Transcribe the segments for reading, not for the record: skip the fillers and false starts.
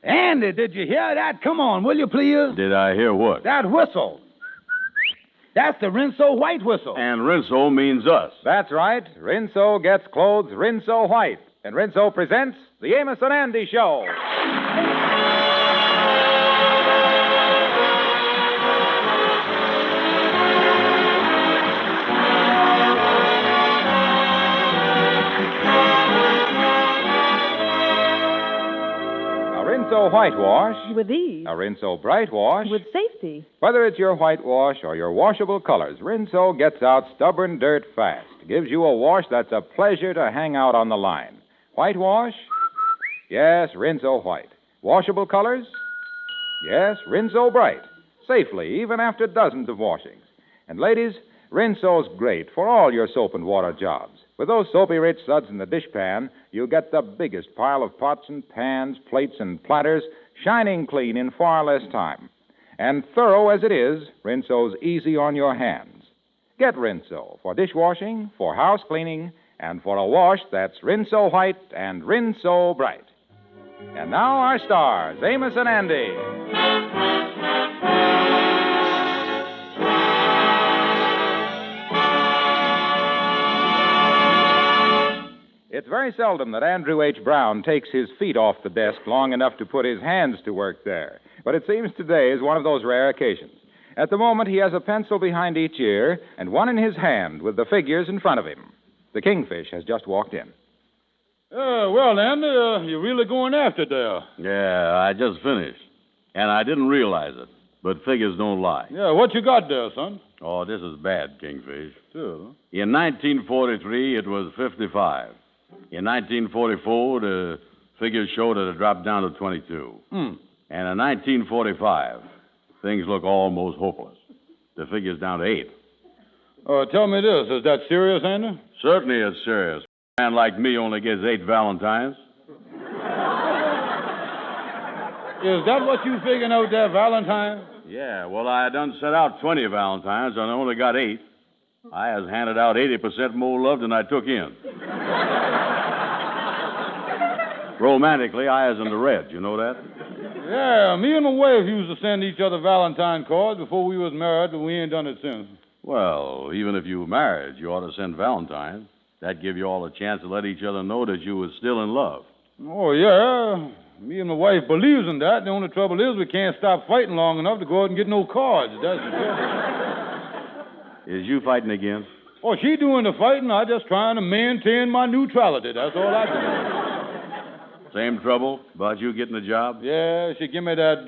Andy, did you hear that? Come on, will you please? Did I hear what? That whistle. That's the Rinso White whistle. And Rinso means us. That's right. Rinso gets clothes Rinso White. And Rinso presents the Amos and Andy Show. Rinso Whitewash. With ease. A Rinso Bright Wash. With safety. Whether it's your whitewash or your washable colors, Rinso gets out stubborn dirt fast. Gives you a wash that's a pleasure to hang out on the line. Whitewash? Yes, Rinso White. Washable colors? Yes, Rinso Bright. Safely, even after dozens of washings. And ladies, Rinso's great for all your soap and water jobs. With those soapy-rich suds in the dishpan, you get the biggest pile of pots and pans, plates and platters, shining clean in far less time. And thorough as it is, Rinso's easy on your hands. Get Rinso for dishwashing, for house cleaning, and for a wash that's Rinso White and Rinso Bright. And now our stars, Amos and Andy. It's very seldom that Andrew H. Brown takes his feet off the desk long enough to put his hands to work there. But it seems today is one of those rare occasions. At the moment, he has a pencil behind each ear and one in his hand with the figures in front of him. The Kingfish has just walked in. Well, Andy, you're really going after it there. Yeah, I just finished. And I didn't realize it. But figures don't lie. Yeah, what you got there, son? Oh, this is bad, Kingfish. Sure. In 1943, it was 55. In 1944, the figures showed it had dropped down to 22. And in 1945, things look almost hopeless. The figure's down to 8. Tell me this. Is that serious, Andy? Certainly it's serious. A man like me only gets 8 Valentines. Is that what you figuring out there, Valentine? Yeah, well, I done set out 20 Valentines, and I only got 8. I has handed out 80% more love than I took in. Romantically, I is in the red. You know that? Yeah, me and my wife used to send each other Valentine cards before we was married, but we ain't done it since. Well, even if you were married, you ought to send Valentines. That'd give you all a chance to let each other know that you was still in love. Oh, yeah. Me and my wife believes in that. The only trouble is we can't stop fighting long enough to go out and get no cards. That's the trouble. Is you fighting again? Oh, she doing the fighting. I just trying to maintain my neutrality. That's all I do. Same trouble about you getting a job? Yeah, she give me that,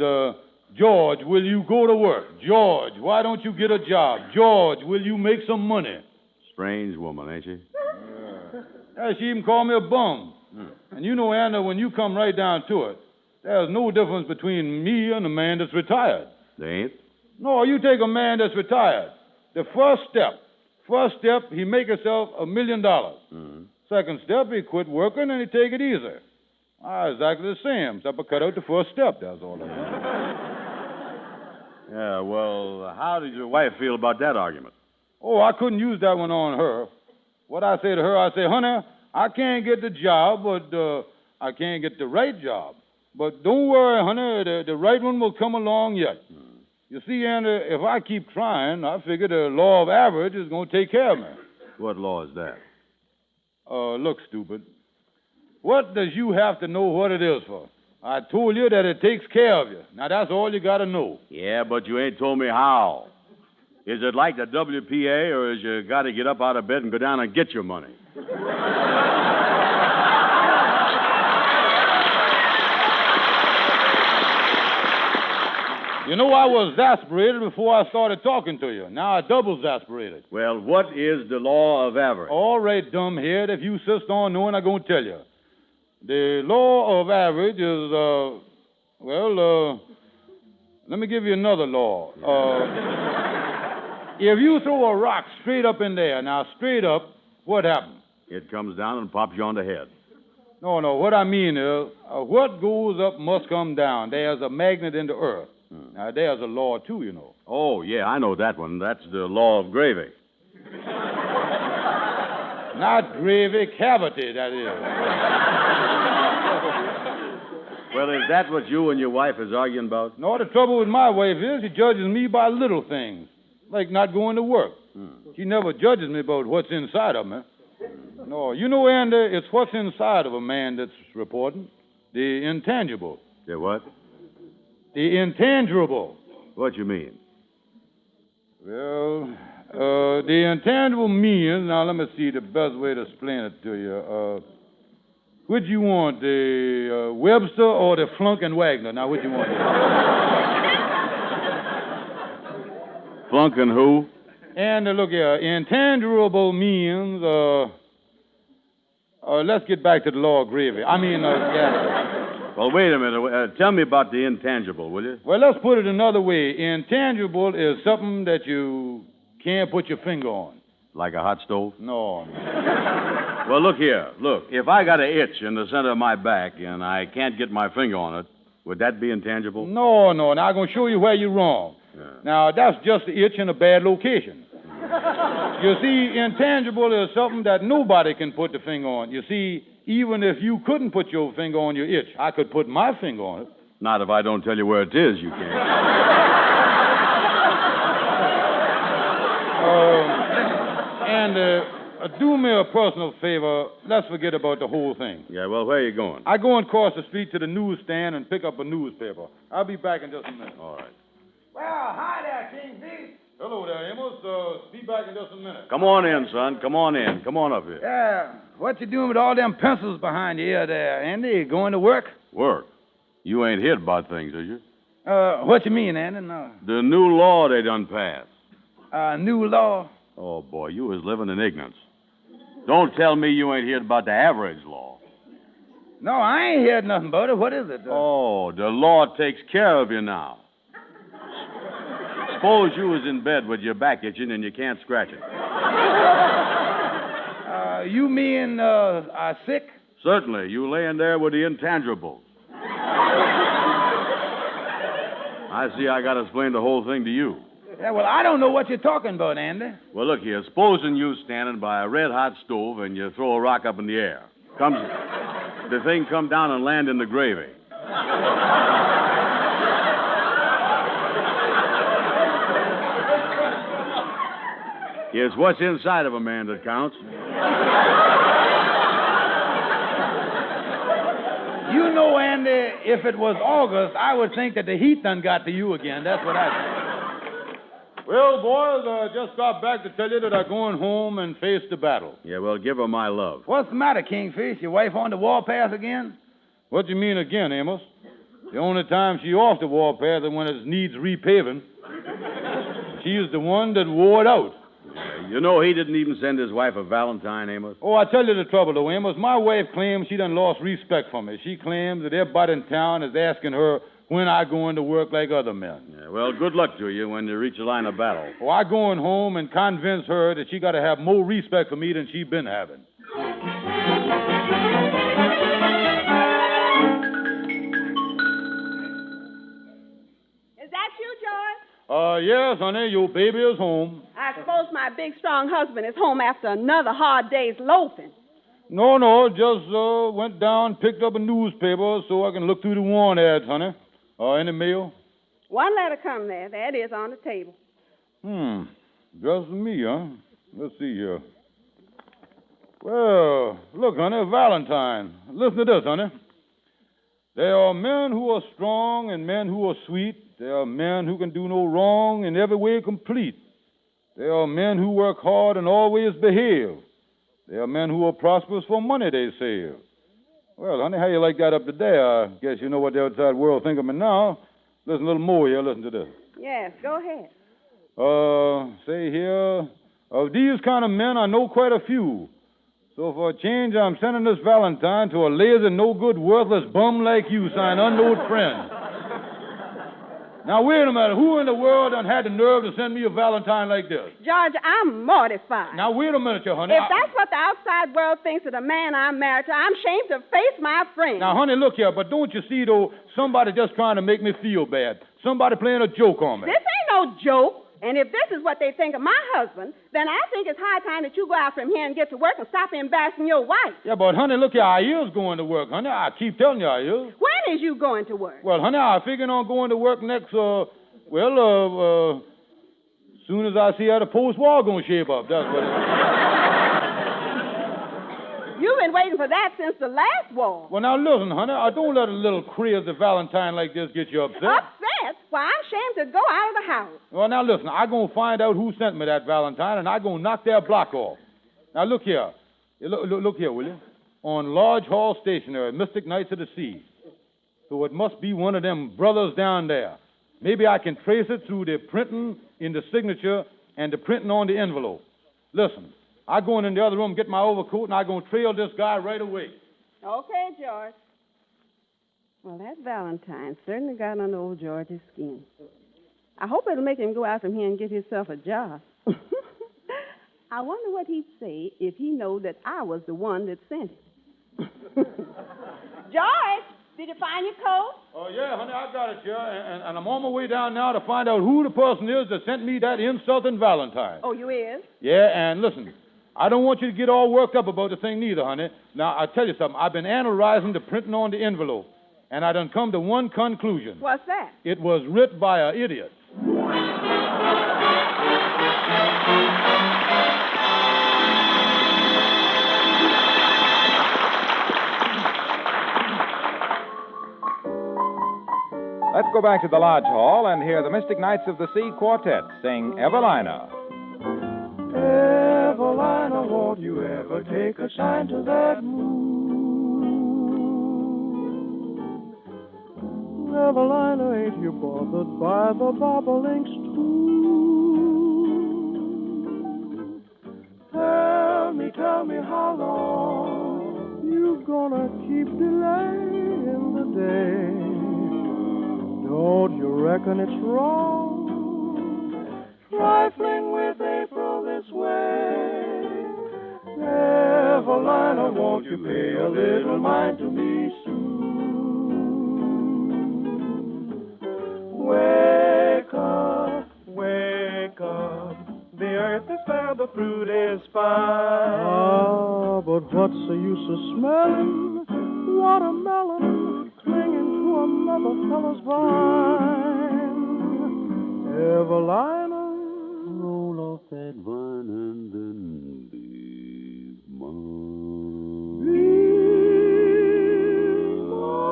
George, will you go to work? George, why don't you get a job? George, will you make some money? Strange woman, ain't she? Yeah, she even called me a bum. And you know, Anna, when you come right down to it, there's no difference between me and a man that's retired. There ain't? No, you take a man that's retired. The first step, he make himself $1 million. Second step, he quit working and he take it easy. Exactly the same, except I cut out the first step, that's all I mean. Yeah, well, how did your wife feel about that argument? Oh, I couldn't use that one on her. What I say to her, I say, honey, I can't get the job, but I can't get the right job. But don't worry, honey, the right one will come along yet. You see, Andy, if I keep trying, I figure the law of average is going to take care of me. What law is that? Look, stupid. What does you have to know what it is for? I told you that it takes care of you. Now, that's all you got to know. Yeah, but you ain't told me how. Is it like the WPA, or is you got to get up out of bed and go down and get your money? You know, I was exasperated before I started talking to you. Now I double exasperated. Well, what is the law of average? All right, dumbhead, if you insist on knowing, I'm going to tell you. The law of average is, let me give you another law. If you throw a rock straight up in there, now straight up, what happens? It comes down and pops you on the head. No, what I mean is, what goes up must come down. There's a magnet in the earth. Now, there's a law, too, you know. Oh, yeah, I know that one. That's the law of gravy. Not gravy, cavity, that is. Well, is that what you and your wife is arguing about? No, the trouble with my wife is she judges me by little things, like not going to work. She never judges me about what's inside of me. No, you know, Andy, it's what's inside of a man that's important. The intangible. The what? The intangible. What you mean? Well, the intangible means, now let me see the best way to explain it to you. Which you want, the Webster or the Flunkin' Wagner? Now, which you want? Flunkin' who? And look here, intangible means, let's get back to the law of gravy. Yeah. Well, wait a minute. Tell me about the intangible, will you? Well, let's put it another way. Intangible is something that you can't put your finger on. Like a hot stove? No. Well, look here. Look, if I got an itch in the center of my back and I can't get my finger on it, would that be intangible? No. Now, I'm going to show you where you're wrong. Yeah. Now, that's just the itch in a bad location. You see, intangible is something that nobody can put the finger on. You see, even if you couldn't put your finger on your itch, I could put my finger on it. Not if I don't tell you where it is, you can't. Do me a personal favor. Let's forget about the whole thing. Yeah, well, where are you going? I go across the street to the newsstand and pick up a newspaper. I'll be back in just a minute. All right. Well, hi there, Kingfish. Hello there, Amos. Be back in just a minute. Come on in, son. Come on in. Come on up here. Yeah, what you doing with all them pencils behind your ear there, Andy? Going to work? Work? You ain't heard about things, is you? What you mean, Andy? No. The new law they done passed. New law? Oh, boy, you was living in ignorance. Don't tell me you ain't heard about the average law. No, I ain't heard nothing about it. What is it? Oh, the law takes care of you now. Suppose you was in bed with your back itching and you can't scratch it. You mean, sick? Certainly. You laying there with the intangibles. I see I got to explain the whole thing to you. Yeah, well, I don't know what you're talking about, Andy. Well, look here. Supposing you standing by a red-hot stove and you throw a rock up in the air. The thing come down and land in the gravy. It's what's inside of a man that counts. You know, Andy, if it was August, I would think that the heat done got to you again. That's what I think. Well, boys, I just got back to tell you that I'm going home and face the battle. Yeah, well, give her my love. What's the matter, Kingfish? Your wife on the warpath again? What do you mean again, Amos? The only time she off the warpath is when it needs repaving. She's the one that wore it out. Yeah, you know he didn't even send his wife a Valentine, Amos. Oh, I tell you the trouble, though, Amos. My wife claims she done lost respect for me. She claims that everybody in town is asking her when I go into work like other men. Yeah, well, good luck to you when you reach the line of battle. Oh, I going home and convince her that she got to have more respect for me than she been having. Is that you, George? Yes, honey, your baby is home. I suppose my big, strong husband is home after another hard day's loafing. No, just went down, picked up a newspaper so I can look through the warrant ads, honey. Any mail? One letter come there. There it is on the table. Just me, huh? Let's see here. Well, look, honey, Valentine. Listen to this, honey. There are men who are strong and men who are sweet. There are men who can do no wrong in every way complete. There are men who work hard and always behave. There are men who are prosperous for money they save. Well, honey, how you like that up to there? I guess you know what the outside world think of me now. Listen a little more here. Listen to this. Yes, go ahead. Say here, of these kind of men, I know quite a few. So for a change, I'm sending this Valentine to a lazy, no-good, worthless bum like you, signed unknown friend. Now, wait a minute. Who in the world done had the nerve to send me a Valentine like this? George, I'm mortified. Now, wait a minute, you honey. If that's what the outside world thinks of the man I'm married to, I'm ashamed to face my friends. Now, honey, look here, but don't you see, though, somebody just trying to make me feel bad. Somebody playing a joke on me. This ain't no joke. And if this is what they think of my husband, then I think it's high time that you go out from here and get to work and stop embarrassing your wife. Yeah, but, honey, look here, I is going to work, honey. I keep telling you I is. When is you going to work? Well, honey, I figure on going to work next, soon as I see how the post-war gonna shape up. That's what it is. You've been waiting for that since the last war. Well, now, listen, honey, I don't let a little crazy Valentine like this get you upset. Upset? Why, I'm ashamed to go out of the house. Well, now, listen, I'm going to find out who sent me that Valentine, and I'm going to knock their block off. Now, look here. Look here, will you? On Lodge Hall Stationery, Mystic Knights of the Sea. So it must be one of them brothers down there. Maybe I can trace it through the printing in the signature and the printing on the envelope. Listen, I'm going in the other room, get my overcoat, and I'm going to trail this guy right away. Okay, George. Well, that Valentine certainly got under old George's skin. I hope it'll make him go out from here and get himself a job. I wonder what he'd say if he knowed that I was the one that sent it. George, did you find your coat? Oh, yeah, honey, I got it here, and I'm on my way down now to find out who the person is that sent me that insulting Valentine. Oh, you is? Yeah, and listen, I don't want you to get all worked up about the thing neither, honey. Now, I'll tell you something. I've been analyzing the printing on the envelope, and I done come to one conclusion. What's that? It was writ by an idiot. Let's go back to the Lodge Hall and hear the Mystic Knights of the Sea Quartet sing Evelina. Evelina, won't you ever take a shine to that moon? Evelina, ain't you bothered by the bobolinks too? Tell me how long you gonna keep delaying the day? Don't you reckon it's wrong, trifling with April this way? Evelina, won't you pay a little mind to me soon? Wake up, the earth is fair, the fruit is fine. Ah, but what's the use of smelling watermelon clinging to another fellow's vine? Evelina, Roll off that vine and then be mine. be mine.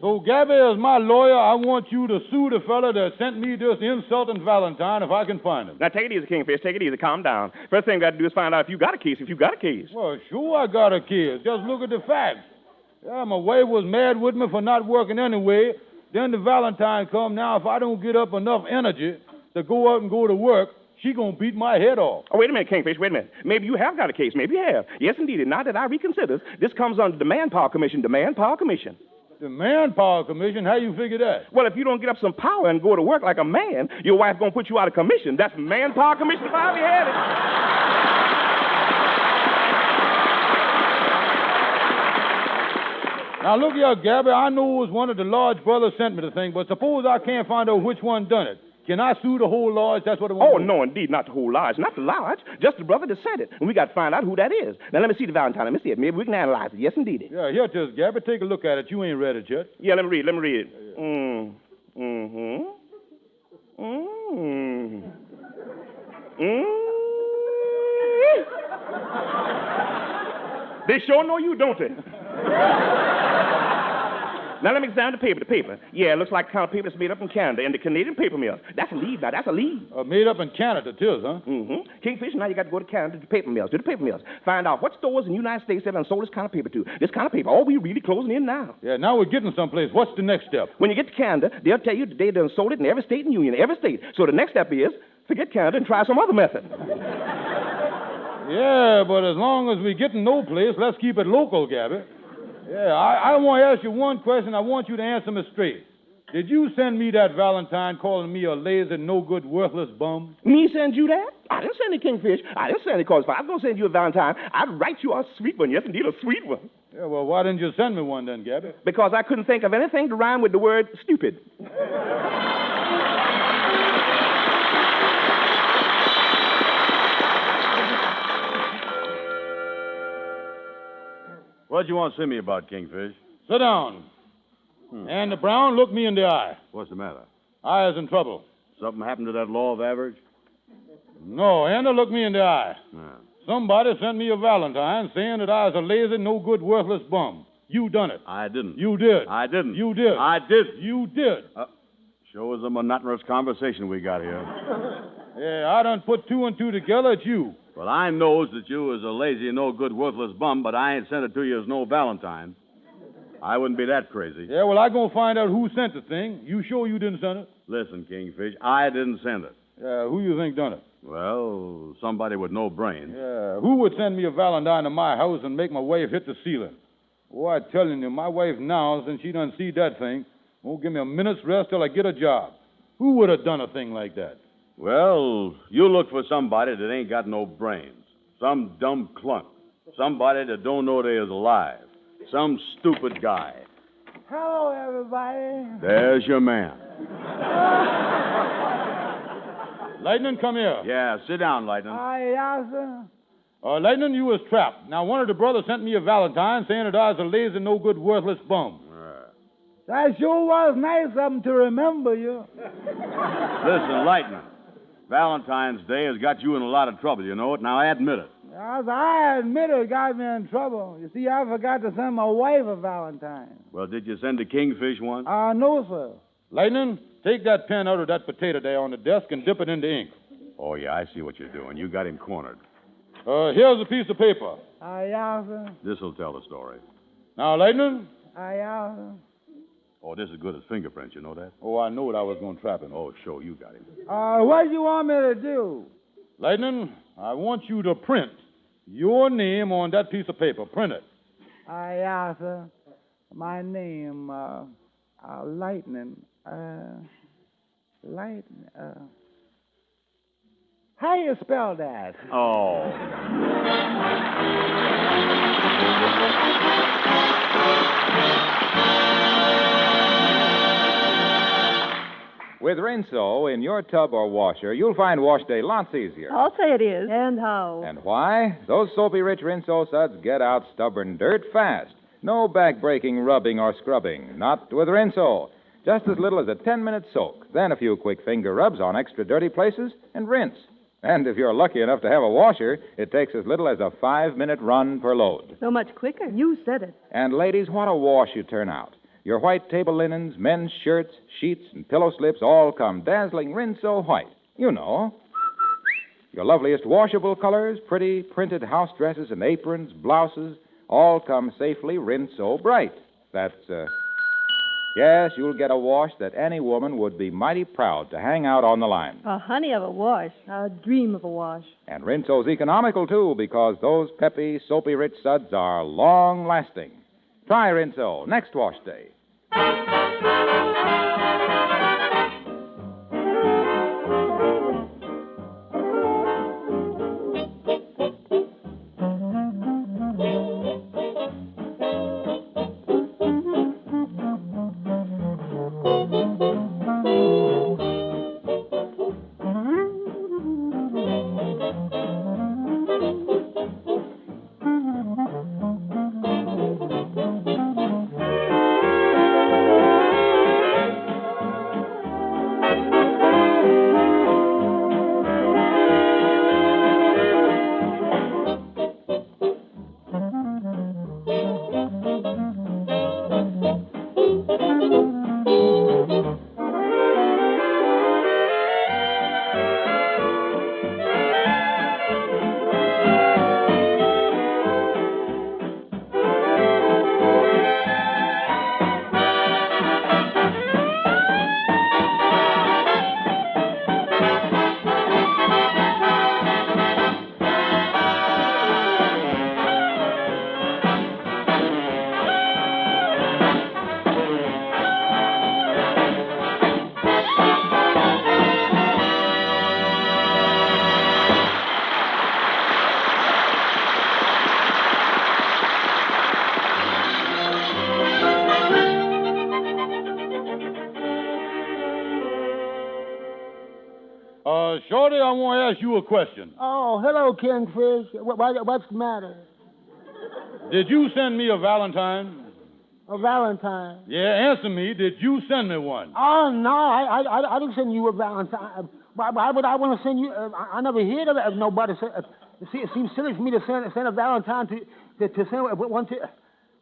So, Gabby, as my lawyer, I want you to sue the fella that sent me this insulting Valentine if I can find him. Now, take it easy, Kingfish. Take it easy. Calm down. First thing we got to do is find out if you got a case. Well, sure I got a kid. Just look at the facts. Yeah, my wife was mad with me for not working anyway. Then the Valentine come. Now, if I don't get up enough energy to go out and go to work, she gonna beat my head off. Oh, wait a minute, Kingfish. Wait a minute. Maybe you have got a case. Maybe you have. Yes, indeed. And now that I reconsider, this comes under the Manpower Commission. The Manpower Commission. The Manpower Commission, how you figure that? Well, if you don't get up some power and go to work like a man, your wife gonna put you out of commission. That's Manpower Commission if I ever had it. Now, look here, Gabby, I know it was one of the Lodge brothers sent me the thing, but suppose I can't find out which one done it. Can I sue the whole Lodge? That's what I want Oh, to do. no, indeed, not the whole lodge. Not the lodge. Just the brother that said it. And we got to find out who that is. Now, let me see the Valentine. Let me see it. Maybe we can analyze it. Yes, indeed. Yeah, here it is, Gabby. Take a look at it. You ain't read it yet. Yeah, let me read it. They sure know you, don't they? Now, let me examine the paper. Yeah, it looks like the kind of paper that's made up in Canada and the Canadian paper mills. That's a lead, now. That's a lead. Made up in Canada, too, huh? Mm-hmm. Kingfish, now you got to go to Canada to the paper mills. Find out what stores in the United States that done sold this kind of paper to. This kind of paper. Oh, we really closing in now. Yeah, now we're getting someplace. What's the next step? When you get to Canada, they'll tell you that they done sold it in every state in the Union, every state. So the next step is forget Canada and try some other method. Yeah, but as long as we getting no place, let's keep it local, Gabby. Yeah, I want to ask you one question. I want you to answer me straight. Did you send me that Valentine calling me a lazy, no-good, worthless bum? Me send you that? I didn't send any Kingfish. I didn't send any cause. If I was going to send you a Valentine, I'd write you a sweet one. Yes, indeed, a sweet one. Yeah, well, why didn't you send me one then, Gabby? Because I couldn't think of anything to rhyme with the word stupid. What'd you want to see me about, Kingfish? Sit down. And the Brown, look me in the eye. What's the matter? I is in trouble. Something happened to that law of average? No, Anna, look me in the eye. Yeah. Somebody sent me a Valentine saying that I was a lazy, no-good, worthless bum. You done it. I didn't. You did. I didn't. You did. I did. You did. Sure is a monotonous conversation we got here. Yeah, I done put two and two together at you. Well, I knows that you was a lazy, no-good, worthless bum, but I ain't sent it to you as no Valentine. I wouldn't be that crazy. Yeah, well, I gonna find out who sent the thing. You sure you didn't send it? Listen, Kingfish, I didn't send it. Yeah, who you think done it? Well, somebody with no brains. Yeah, who would send me a Valentine to my house and make my wife hit the ceiling? Oh, I'm telling you, my wife now, since she done see that thing, won't give me a minute's rest till I get a job. Who would have done a thing like that? Well, you look for somebody that ain't got no brains. Some dumb clunk. Somebody that don't know they is alive. Some stupid guy. Hello, everybody. There's your man. Lightning, come here. Yeah, sit down, Lightning. Yes, sir. Lightning, you was trapped. Now, one of the brothers sent me a Valentine saying that I was a lazy, no-good, worthless bum. That sure was nice of them to remember you. Listen, Lightning. Valentine's Day has got you in a lot of trouble, you know it. Now, admit it. Yes, I admit it got me in trouble. You see, I forgot to send my wife a Valentine. Well, did you send a Kingfish one? No, sir. Lightning, take that pen out of that potato there on the desk and dip it into ink. Oh, yeah, I see what you're doing. You got him cornered. Here's a piece of paper. Yes, sir. This'll tell the story. Now, Lightning. Yes, sir. Oh, this is good as fingerprints, you know that? Oh, I knew it. I was going to trap him. Oh, sure, you got him. What do you want me to do? Lightning, I want you to print your name on that piece of paper. Print it. Yes, sir. My name, Lightning. Lightning. How you spell that? Oh. With Rinso in your tub or washer, you'll find wash day lots easier. I'll say it is. And how? And why? Those soapy-rich Rinso suds get out stubborn dirt fast. No back-breaking rubbing or scrubbing. Not with Rinso. Just as little as a 10-minute soak. Then a few quick finger rubs on extra dirty places and rinse. And if you're lucky enough to have a washer, it takes as little as a 5-minute run per load. So much quicker. You said it. And ladies, what a wash you turn out. Your white table linens, men's shirts, sheets, and pillow slips all come dazzling Rinso white. You know. Your loveliest washable colors, pretty printed house dresses and aprons, blouses, all come safely Rinso bright. That's, yes, you'll get a wash that any woman would be mighty proud to hang out on the line. A honey of a wash. A dream of a wash. And Rinso's economical, too, because those peppy, soapy-rich suds are long-lasting. Try Rinso next wash day. Shorty, I want to ask you a question. Oh, hello, Kingfish. What's the matter? Did you send me a Valentine? A Valentine. Yeah, answer me. Did you send me one? Oh, no, I didn't send you a Valentine. Why would I want to send you? I never heard of nobody. It seems silly for me to send a Valentine to send one to.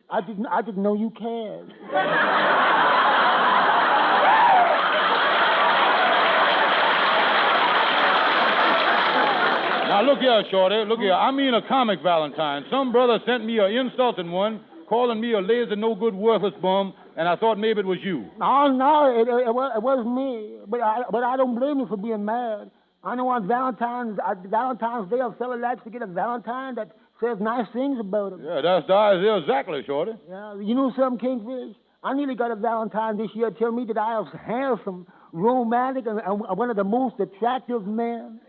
I didn't know you cared. Now, look here, Shorty. Look here. I mean a comic Valentine. Some brother sent me an insulting one, calling me a lazy, no-good, worthless bum, and I thought maybe it was you. No, it was me. But I don't blame you for being mad. I know on Valentine's Day, a fella likes to get a Valentine that says nice things about him. Yeah, that's the idea exactly, Shorty. Yeah, you know something, Kingfish? I nearly got a Valentine this year tell me that I was handsome, romantic, and one of the most attractive men.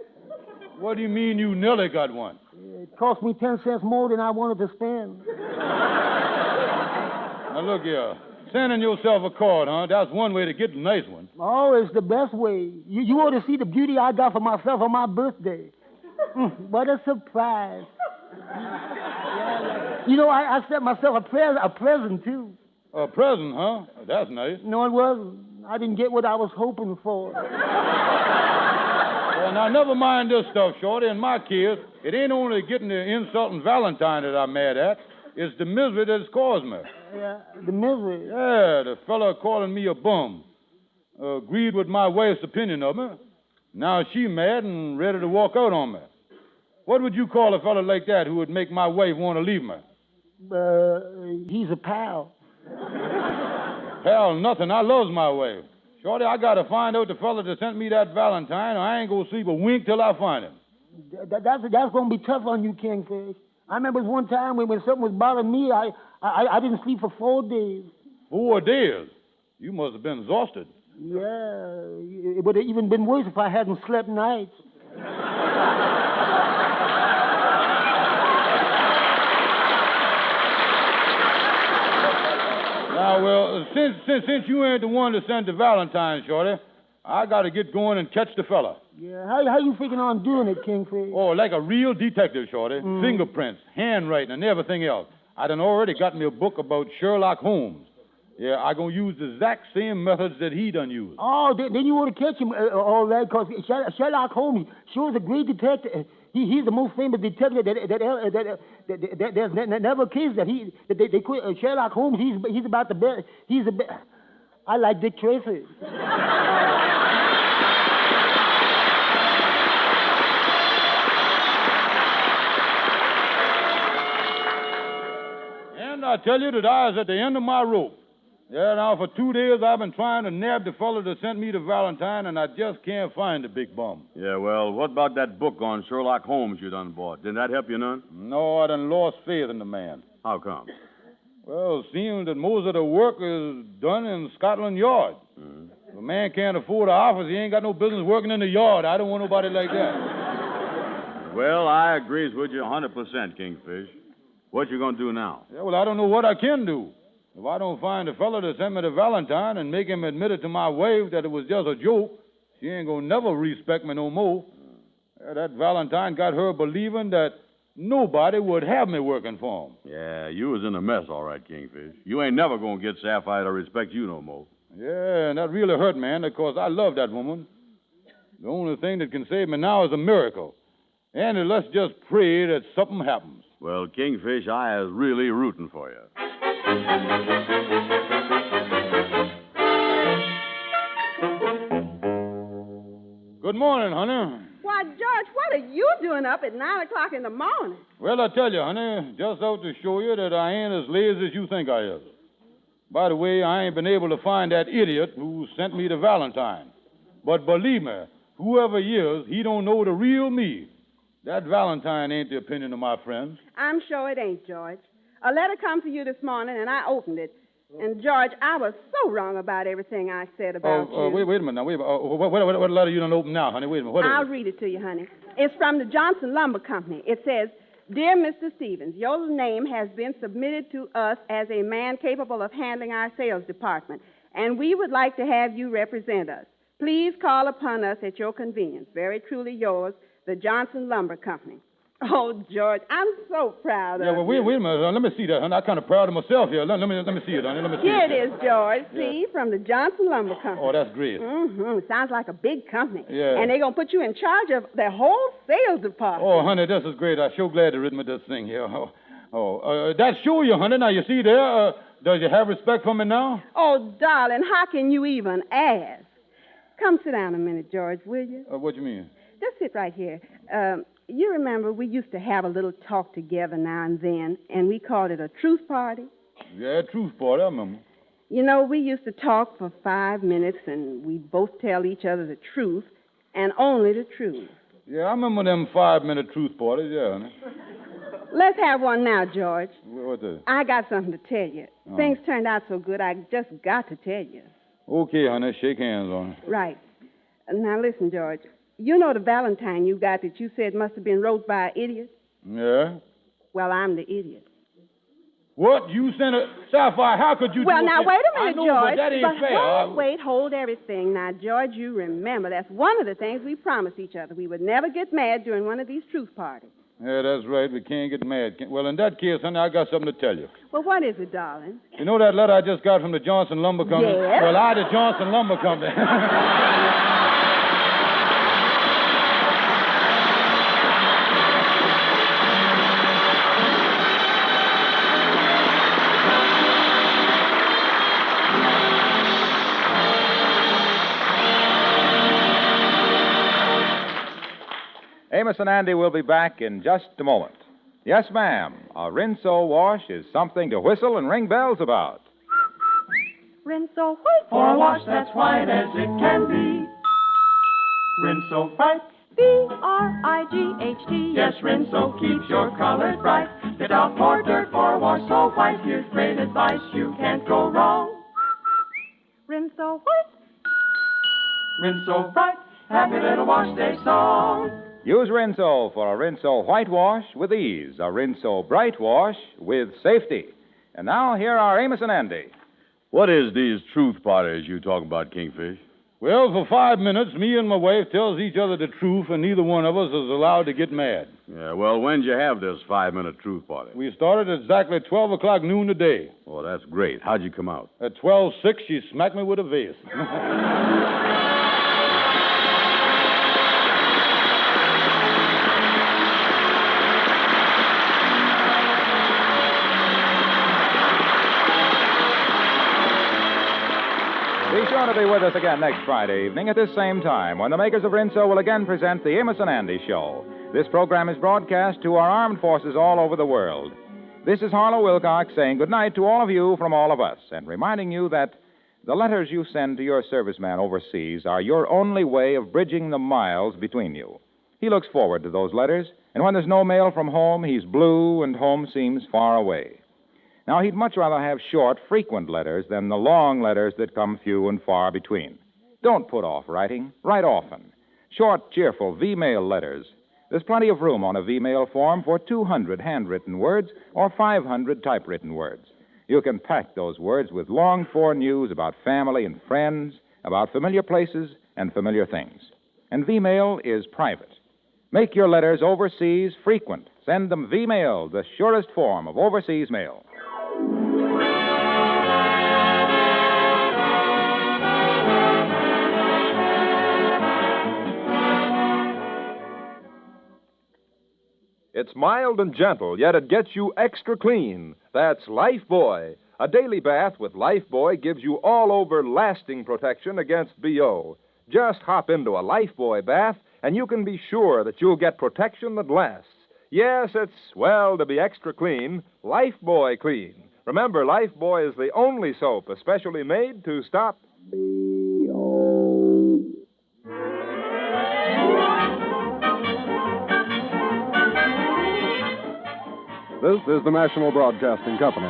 What do you mean you nearly got one? It cost me 10 cents more than I wanted to spend. Now, look here. Sending yourself a card, huh? That's one way to get a nice one. Oh, it's the best way. You ought to see the beauty I got for myself on my birthday. What a surprise. You know, I set myself a present, too. A present, huh? That's nice. No, it wasn't. I didn't get what I was hoping for. Well, now, never mind this stuff, Shorty. In my case, it ain't only getting the insulting Valentine that I'm mad at. It's the misery that it's caused me. Yeah, the misery. Yeah, the fella calling me a bum. Agreed with my wife's opinion of me. Now she mad and ready to walk out on me. What would you call a fella like that who would make my wife want to leave me? He's a pal. Hell, nothing. I loves my wife. Shorty, I got to find out the fella that sent me that Valentine, or I ain't going to sleep a wink till I find him. That's going to be tough on you, Kingfish. I remember one time when something was bothering me, I didn't sleep for 4 days. 4 days? You must have been exhausted. Yeah, it would have even been worse if I hadn't slept nights. Now, well, since you ain't the one to send the Valentine, Shorty, I got to get going and catch the fella. Yeah, how you figuring on doing it, Kingfish? Oh, like a real detective, Shorty. Fingerprints, handwriting, and everything else. I done already got me a book about Sherlock Holmes. Yeah, I gonna use the exact same methods that he done used. Oh, then you ought to catch him, all right, because Sherlock Holmes sure is a great detective. He's the most famous detective that there's never a case that they quit. Sherlock Holmes, he's about the best. He's the best. I like Dick Tracy. And I tell you that I was at the end of my rope. Yeah, now for 2 days I've been trying to nab the fella that sent me the Valentine, and I just can't find the big bum. Yeah, well, what about that book on Sherlock Holmes you done bought? Didn't that help you none? No, I done lost faith in the man. How come? Well, it seems that most of the work is done in Scotland Yard. If a man can't afford an office, he ain't got no business working in the yard. I don't want nobody like that. Well, I agrees with you 100%, Kingfish. What you gonna do now? Yeah, well, I don't know what I can do. If I don't find the fella that sent me the Valentine and make him admit it to my wife that it was just a joke, she ain't gonna never respect me no more. Yeah, that Valentine got her believing that nobody would have me working for him. Yeah, you was in a mess, all right, Kingfish. You ain't never gonna get Sapphire to respect you no more. Yeah, and that really hurt, man, because I love that woman. The only thing that can save me now is a miracle. And let's just pray that something happens. Well, Kingfish, I is really rooting for you. Good morning, honey. Why, George, what are you doing up at 9 o'clock in the morning? Well, I tell you, honey, just out to show you that I ain't as lazy as you think I is. By the way, I ain't been able to find that idiot who sent me the Valentine. But believe me, whoever he is, he don't know the real me. That Valentine ain't the opinion of my friends. I'm sure it ain't, George. A letter come to you this morning, and I opened it. And, George, I was so wrong about everything I said about you. Wait a minute now. What letter you done open now, honey? Wait a minute. What is I'll it? read it to you, honey. It's from the Johnson Lumber Company. It says, Dear Mr. Stevens, your name has been submitted to us as a man capable of handling our sales department, and we would like to have you represent us. Please call upon us at your convenience. Very truly yours, the Johnson Lumber Company. Oh, George, I'm so proud of you. Yeah, well, wait a minute. Let me see that, honey. I'm kind of proud of myself here. Let me see it, honey. Let me see Here it. it is, George. See, from the Johnson Lumber Company. Oh, that's great. Mm-hmm. Sounds like a big company. Yeah. And they're going to put you in charge of their whole sales department. Oh, honey, this is great. I'm sure glad to rid me of this thing here. That show you, honey. Now, you see there, does you have respect for me now? Oh, darling, how can you even ask? Come sit down a minute, George, will you? What do you mean? Just sit right here. You remember we used to have a little talk together now and then, and we called it a truth party? Yeah, truth party, I remember. You know, we used to talk for 5 minutes, and we'd both tell each other the truth, and only the truth. Yeah, I remember them 5-minute truth parties, yeah, honey. Let's have one now, George. What's that? I got something to tell you. Things turned out so good, I just got to tell you. Okay, honey, shake hands on it. Right. Now, listen, George. You know the Valentine you got that you said must have been wrote by an idiot? Yeah? Well, I'm the idiot. What? You sent a... Sapphire, how could you Well, do now, it? wait a minute, I know, George. but that ain't fair. Wait, hold everything. Now, George, you remember, that's one of the things we promised each other. We would never get mad during one of these truth parties. Yeah, that's right. We can't get mad. Well, in that case, honey, I got something to tell you. Well, what is it, darling? You know that letter I just got from the Johnson Lumber Company? Yes? Well, I, the Johnson Lumber Company. Amos and Andy will be back in just a moment. Yes, ma'am, a Rinso wash is something to whistle and ring bells about. Rinso white for a wash that's white as it can be. Rinso white, B-R-I-G-H-T. Yes, Rinso keeps your colors bright. Get out more dirt for a wash so white. Here's great advice, you can't go wrong. Rinso white, Rinso bright. Happy little wash day song. Use Rinso for a Rinso white wash with ease, a Rinso bright wash with safety. And now, here are Amos and Andy. What is these truth parties you talk about, Kingfish? Well, for 5 minutes, me and my wife tells each other the truth, and neither one of us is allowed to get mad. Yeah, well, when'd you have this 5-minute truth party? We started at exactly 12 o'clock noon today. Well, that's great. How'd you come out? At 12:06, she smacked me with a vase. Be sure to be with us again next Friday evening at this same time when the makers of Rinso will again present the Amos and Andy Show. This program is broadcast to our armed forces all over the world. This is Harlow Wilcox saying goodnight to all of you from all of us and reminding you that the letters you send to your serviceman overseas are your only way of bridging the miles between you. He looks forward to those letters, and when there's no mail from home, he's blue and home seems far away. Now, he'd much rather have short, frequent letters than the long letters that come few and far between. Don't put off writing. Write often. Short, cheerful V-mail letters. There's plenty of room on a V-mail form for 200 handwritten words or 500 typewritten words. You can pack those words with longed-for news about family and friends, about familiar places and familiar things. And V-mail is private. Make your letters overseas frequent. Send them V-mail, the surest form of overseas mail. It's mild and gentle, yet it gets you extra clean. That's Lifebuoy. A daily bath with Lifebuoy gives you all-over lasting protection against BO. Just hop into a Lifebuoy bath, and you can be sure that you'll get protection that lasts. Yes, it's, well, to be extra clean, Lifebuoy Clean. Remember, Lifebuoy is the only soap especially made to stop BO. This is the National Broadcasting Company.